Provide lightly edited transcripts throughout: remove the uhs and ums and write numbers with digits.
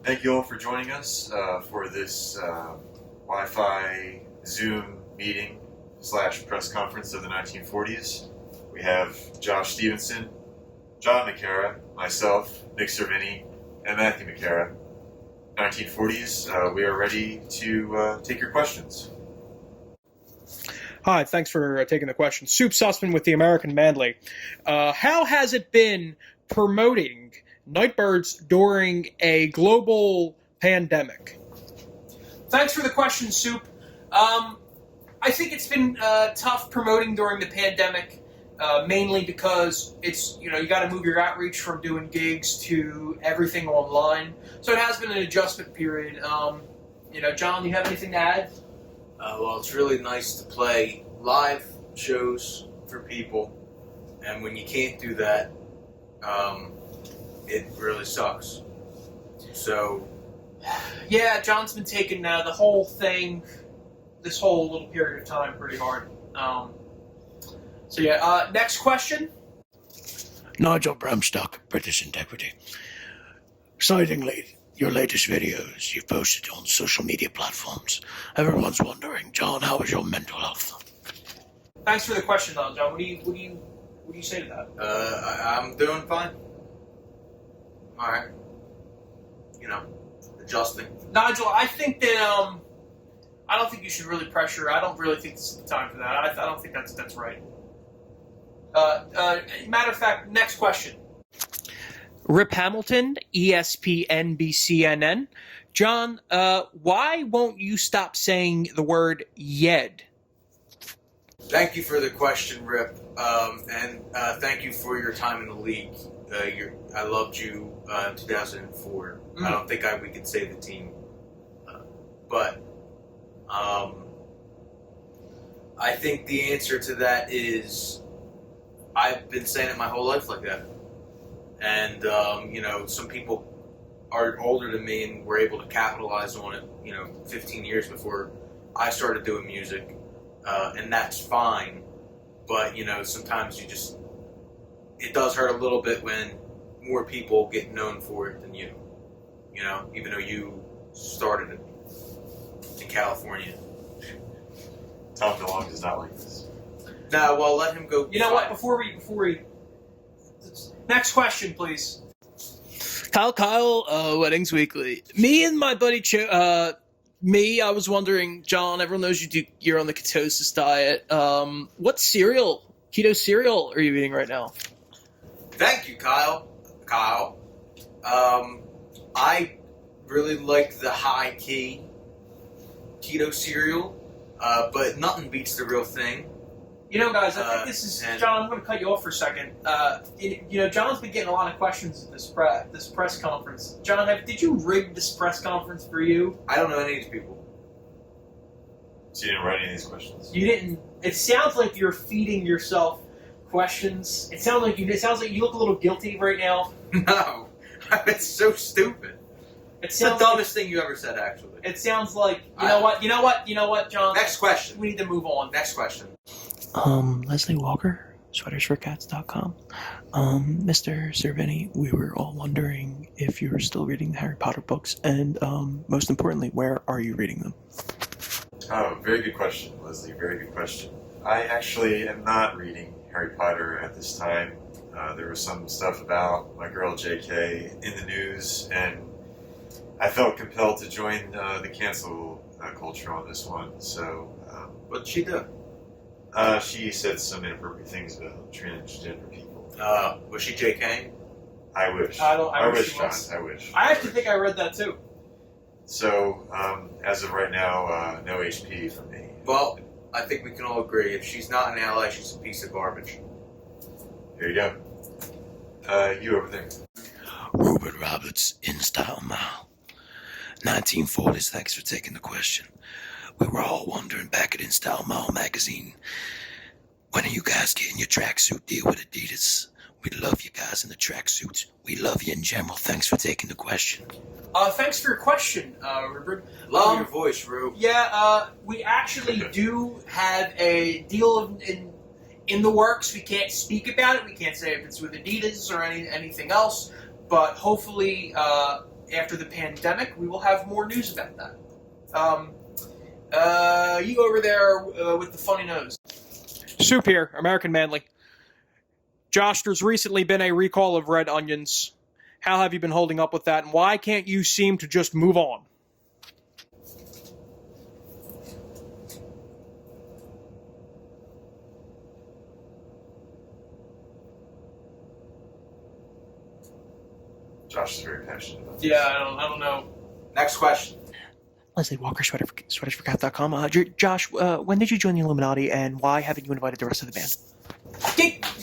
Thank you all for joining us for this Wi-Fi Zoom meeting / press conference of the 1940s. We have Josh Stevenson, John McCara, myself, Nick Cervini, and Matthew McCara. 1940s, we are ready to take your questions. Hi, thanks for taking the question. Soup Sussman with the American Manly. How has it been promoting Nightbirds during a global pandemic? Thanks for the question, Soup. I think it's been tough promoting during the pandemic, mainly because it's, you got to move your outreach from doing gigs to everything online. So it has been an adjustment period. John, do you have anything to add? Well, it's really nice to play live shows for people, and when you can't do that, it really sucks. So, yeah, John's been taking the whole thing, this whole little period of time, pretty hard. Next question. Nigel Bramstock, British Integrity. Excitingly, your latest videos you've posted on social media platforms. Everyone's wondering, John, how is your mental health? Thanks for the question, John. What do you say to that? I'm doing fine. All right. Adjusting. Nigel, I think that I don't think you should really pressure. I don't really think this is the time for that. I don't think that's right. Matter of fact, next question. Rip Hamilton, ESPN BCNN. John, why won't you stop saying the word YED? Thank you for the question, Rip, and thank you for your time in the league. I loved you in 2004. I don't think we could save the team, but I think the answer to that is I've been saying it my whole life like that. And, some people are older than me and were able to capitalize on it, 15 years before I started doing music. And that's fine. But, sometimes it does hurt a little bit when more people get known for it than you. Even though you started it in California. Tom DeLonge is not like this. Nah, well, let him go. You know what? Before we next question, please. Kyle, Weddings Weekly. Me and my buddy I was wondering, John, everyone knows you're on the ketosis diet. What keto cereal are you eating right now? Thank you, Kyle. I really like the high key keto cereal, but nothing beats the real thing. Guys, I think this is John. I'm going to cut you off for a second. John's been getting a lot of questions at this press conference. John, did you rig this press conference for you? I don't know any of these people. So you didn't write any of these questions? You didn't. It sounds like you're feeding yourself questions. It sounds like you look a little guilty right now. No, it's so stupid. It's the dumbest thing you ever said, actually. It sounds like you know what, John. Next question. We need to move on. Next question. Leslie Walker, sweatersforcats.com. Mr. Cervini, we were all wondering if you were still reading the Harry Potter books, and most importantly, where are you reading them? Oh, very good question, Leslie. Very good question. I actually am not reading Harry Potter at this time. There was some stuff about my girl JK in the news, and I felt compelled to join the cancel culture on this one. So, What'd she do? She said some inappropriate things about transgender people. Was she JK? I wish. I wish, she John. was. I wish. I actually think I read that too. So, as of right now, no HP from me. Well, I think we can all agree if she's not an ally, she's a piece of garbage. Here you go. You over there. Rupert Roberts, In Style Mile. 1940s, thanks for taking the question. We were all wondering back at In Style Mile magazine, when are you guys getting your tracksuit deal with Adidas? We love you guys in the tracksuits. We love you in general. Thanks for taking the question. Thanks for your question, Rupert. Love your voice, Rube. Yeah, we actually do have a deal in the works. We can't speak about it. We can't say if it's with Adidas or anything else. But hopefully, after the pandemic, we will have more news about that. You over there with the funny nose. Soup here, American Manly. Josh, there's recently been a recall of red onions. How have you been holding up with that, and why can't you seem to just move on? Josh is very passionate about this. Yeah, I don't know. Next question. Leslie Walker, sweatersforcat.com. Josh, when did you join the Illuminati, and why haven't you invited the rest of the band?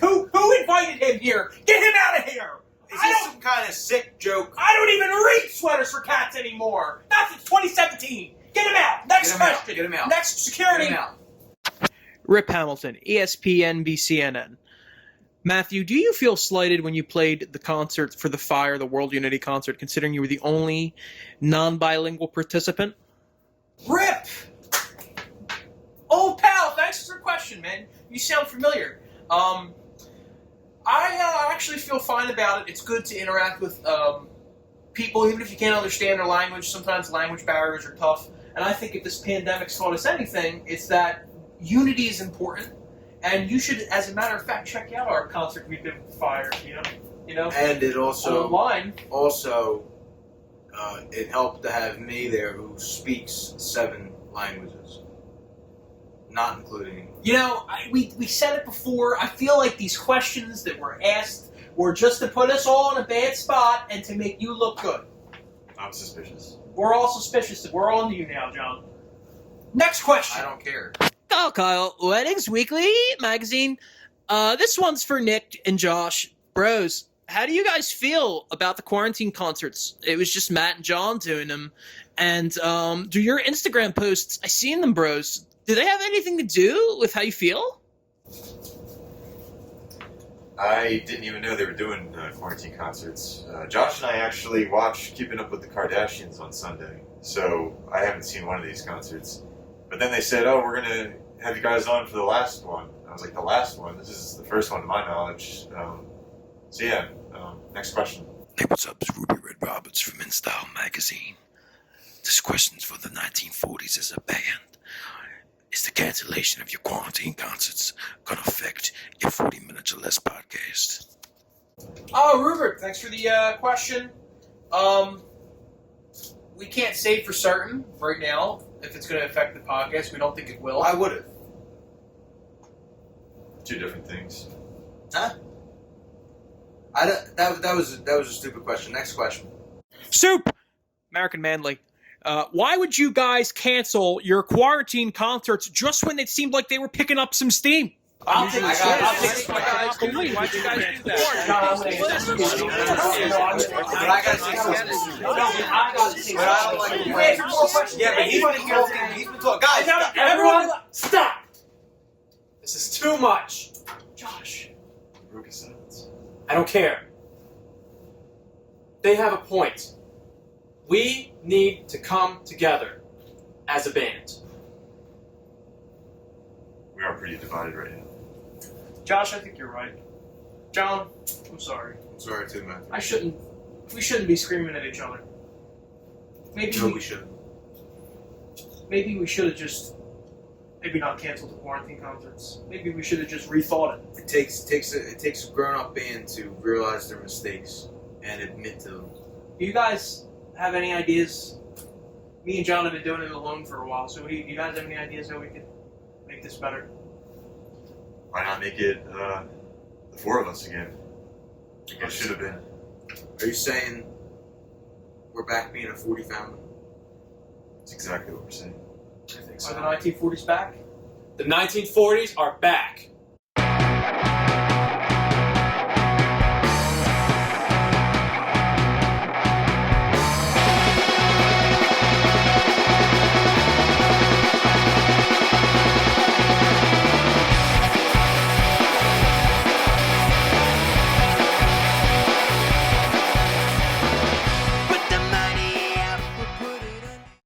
Who invited him here? Get him out of here! Is this some kind of sick joke? I don't even read Sweaters for Cats anymore. Not since 2017. Get him out. Next question. Get him out. Next security. Get him out. Rip Hamilton, ESPN, BCNN. Matthew, do you feel slighted when you played the concert for the Fire, the World Unity concert, considering you were the only non-bilingual participant? Rip. Old pal, thanks for your question, man. You sound familiar. I actually feel fine about it. It's good to interact with people, even if you can't understand their language. Sometimes language barriers are tough. And I think if this pandemic's taught us anything, it's that unity is important. And you should, as a matter of fact, check out our concert we did with Fire. You know. And it also online. It helped to have me there, who speaks 7 languages, not including. We said it before. I feel like these questions that were asked were just to put us all in a bad spot and to make you look good. I'm suspicious. We're all suspicious. We're all into you now, John. Next question. I don't care. Kyle, Weddings Weekly magazine. This one's for Nick and Josh. Bros, how do you guys feel about the quarantine concerts? It was just Matt and John doing them. And do your Instagram posts, I seen them, bros. Do they have anything to do with how you feel? I didn't even know they were doing quarantine concerts. Josh and I actually watched Keeping Up with the Kardashians on Sunday, so I haven't seen one of these concerts. But then they said, oh, we're going to have you guys on for the last one. I was like, the last one? This is the first one to my knowledge. Next question. Hey, what's up? It's Ruby Red Roberts from InStyle Magazine. This question's for the 1940s as a band. Is the cancellation of your quarantine concerts going to affect your 40 Minutes or Less podcast? Oh, Rupert, thanks for the question. We can't say for certain right now if it's going to affect the podcast. We don't think it will. Why would it? 2 different things. Huh? That was a stupid question. Next question. Soup! American Manly. Why would you guys cancel your quarantine concerts just when it seemed like they were picking up some steam? I'll take Why'd you guys do that? But I gotta say something. But I don't like You answered more questions. Yeah, but he's been talking. Guys, Everyone, stop! This is too much. Josh. Broke his silence. I don't care. They have a point. We need to come together as a band. We are pretty divided right now. Josh, I think you're right. John, I'm sorry. I'm sorry too, man. We shouldn't be screaming at each other. Maybe No, we should. Maybe we should have just not canceled the quarantine concerts. Maybe we should have just rethought it. It takes a grown-up band to realize their mistakes and admit to them. Do you guys have any ideas? Me and John have been doing it alone for a while, so do you guys have any ideas how we could make this better? Why not make it the 4 of us again? Like it should have been. Are you saying we're back being a 40 family? That's exactly what we're saying. I think Are the 1940s back? The 1940s are back.